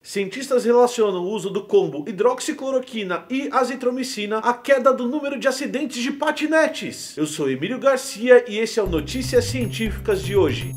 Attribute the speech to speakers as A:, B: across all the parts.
A: Cientistas relacionam o uso do combo hidroxicloroquina e azitromicina à queda do número de acidentes de patinetes. Eu sou Emílio Garcia e esse é o Notícias Científicas de hoje.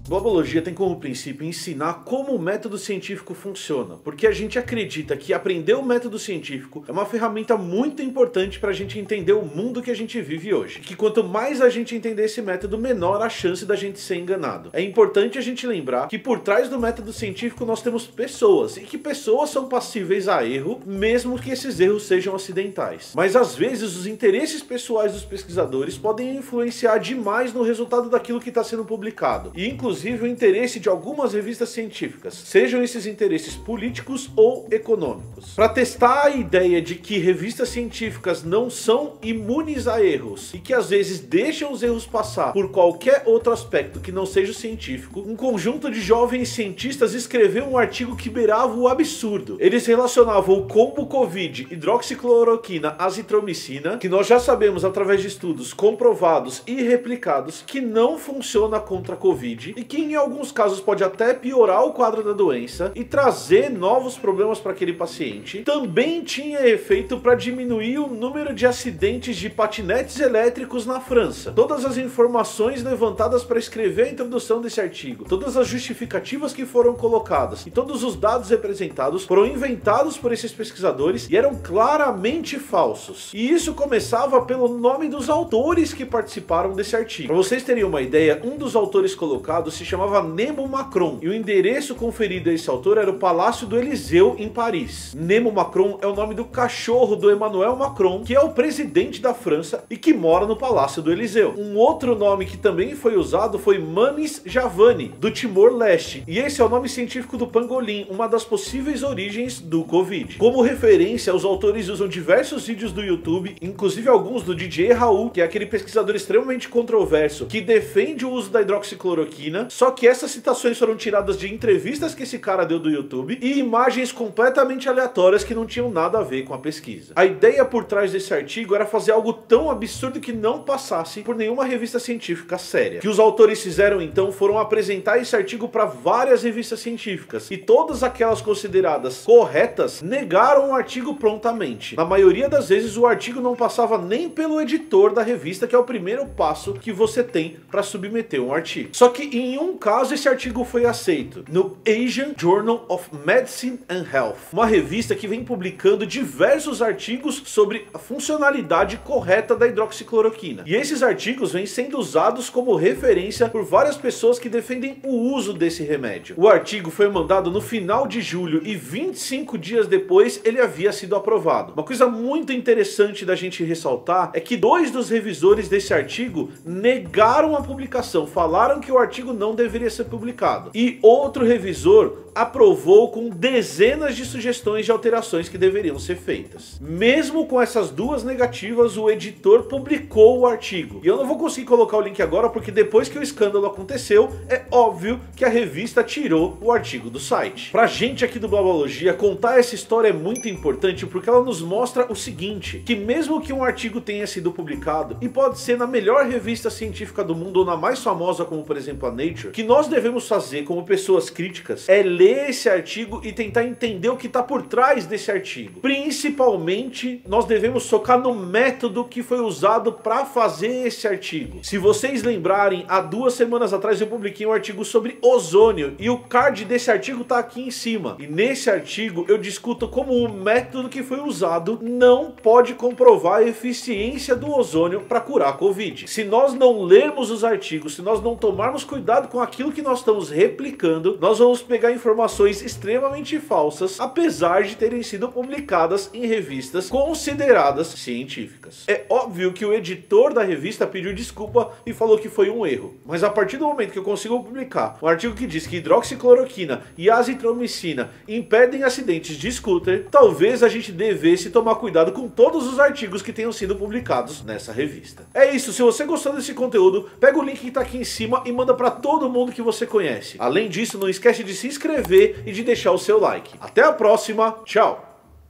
A: Globologia tem como princípio ensinar como o método científico funciona, porque a gente acredita que aprender o método científico é uma ferramenta muito importante para a gente entender o mundo que a gente vive hoje. Que quanto mais a gente entender esse método, menor a chance da gente ser enganado. É importante a gente lembrar que por trás do método científico nós temos pessoas, e que pessoas são passíveis a erro, mesmo que esses erros sejam acidentais. Mas às vezes os interesses pessoais dos pesquisadores podem influenciar demais no resultado daquilo que está sendo publicado, e inclusive o interesse de algumas revistas científicas, sejam esses interesses políticos ou econômicos. Para testar a ideia de que revistas científicas não são imunes a erros e que às vezes deixam os erros passar por qualquer outro aspecto que não seja o científico, um conjunto de jovens cientistas escreveu um artigo que beirava o absurdo. Eles relacionavam o combo Covid, hidroxicloroquina, azitromicina, que nós já sabemos através de estudos comprovados e replicados que não funciona contra a Covid e que em alguns casos pode até piorar o quadro da doença e trazer novos problemas para aquele paciente. Também tinha efeito para diminuir o número de acidentes de patinetes elétricos na França. Todas as informações levantadas para escrever a introdução desse artigo, todas as justificativas que foram colocadas e todos os dados representados foram inventados por esses pesquisadores e eram claramente falsos. E isso começava pelo nome dos autores que participaram desse artigo. Para vocês terem uma ideia, um dos autores colocados se chamava Nemo Macron, e o endereço conferido a esse autor era o Palácio do Eliseu, em Paris. Nemo Macron é o nome do cachorro do Emmanuel Macron, que é o presidente da França e que mora no Palácio do Eliseu. Um outro nome que também foi usado foi Manis Javani, do Timor-Leste, e esse é o nome científico do pangolim, uma das possíveis origens do Covid. Como referência, os autores usam diversos vídeos do YouTube, inclusive alguns do DJ Raul, que é aquele pesquisador extremamente controverso que defende o uso da hidroxicloroquina. Só que essas citações foram tiradas de entrevistas que esse cara deu do YouTube e imagens completamente aleatórias que não tinham nada a ver com a pesquisa. A ideia por trás desse artigo era fazer algo tão absurdo que não passasse por nenhuma revista científica séria. O que os autores fizeram então foram apresentar esse artigo para várias revistas científicas, e todas aquelas consideradas corretas negaram o artigo prontamente. Na maioria das vezes o artigo não passava nem pelo editor da revista, que é o primeiro passo que você tem para submeter um artigo. Só que em um caso esse artigo foi aceito, no Asian Journal of Medicine and Health, uma revista que vem publicando diversos artigos sobre a funcionalidade correta da hidroxicloroquina. E esses artigos vêm sendo usados como referência por várias pessoas que defendem o uso desse remédio. O artigo foi mandado no final de julho e 25 dias depois ele havia sido aprovado. Uma coisa muito interessante da gente ressaltar é que dois dos revisores desse artigo negaram a publicação, falaram que o artigo não deveria ser publicado, e outro revisor aprovou com dezenas de sugestões de alterações que deveriam ser feitas. Mesmo com essas duas negativas, o editor publicou o artigo. E eu não vou conseguir colocar o link agora porque depois que o escândalo aconteceu, é óbvio que a revista tirou o artigo do site. Pra gente aqui do Globologia, contar essa história é muito importante porque ela nos mostra o seguinte, que mesmo que um artigo tenha sido publicado, e pode ser na melhor revista científica do mundo ou na mais famosa como por exemplo a Nature, que nós devemos fazer como pessoas críticas é ler esse artigo e tentar entender o que está por trás desse artigo. Principalmente, nós devemos focar no método que foi usado para fazer esse artigo. Se vocês lembrarem, há 2 semanas atrás eu publiquei um artigo sobre ozônio e o card desse artigo está aqui em cima. E nesse artigo eu discuto como o método que foi usado não pode comprovar a eficiência do ozônio para curar a Covid. Se nós não lermos os artigos, se nós não tomarmos cuidado com aquilo que nós estamos replicando, nós vamos pegar informações extremamente falsas, apesar de terem sido publicadas em revistas consideradas científicas. É óbvio que o editor da revista pediu desculpa e falou que foi um erro, mas a partir do momento que eu consigo publicar um artigo que diz que hidroxicloroquina e azitromicina impedem acidentes de scooter, talvez a gente devesse tomar cuidado com todos os artigos que tenham sido publicados nessa revista. É isso, se você gostou desse conteúdo, pega o link que está aqui em cima e manda para todo mundo que você conhece. Além disso, não esquece de se inscrever e de deixar o seu like. Até a próxima, tchau!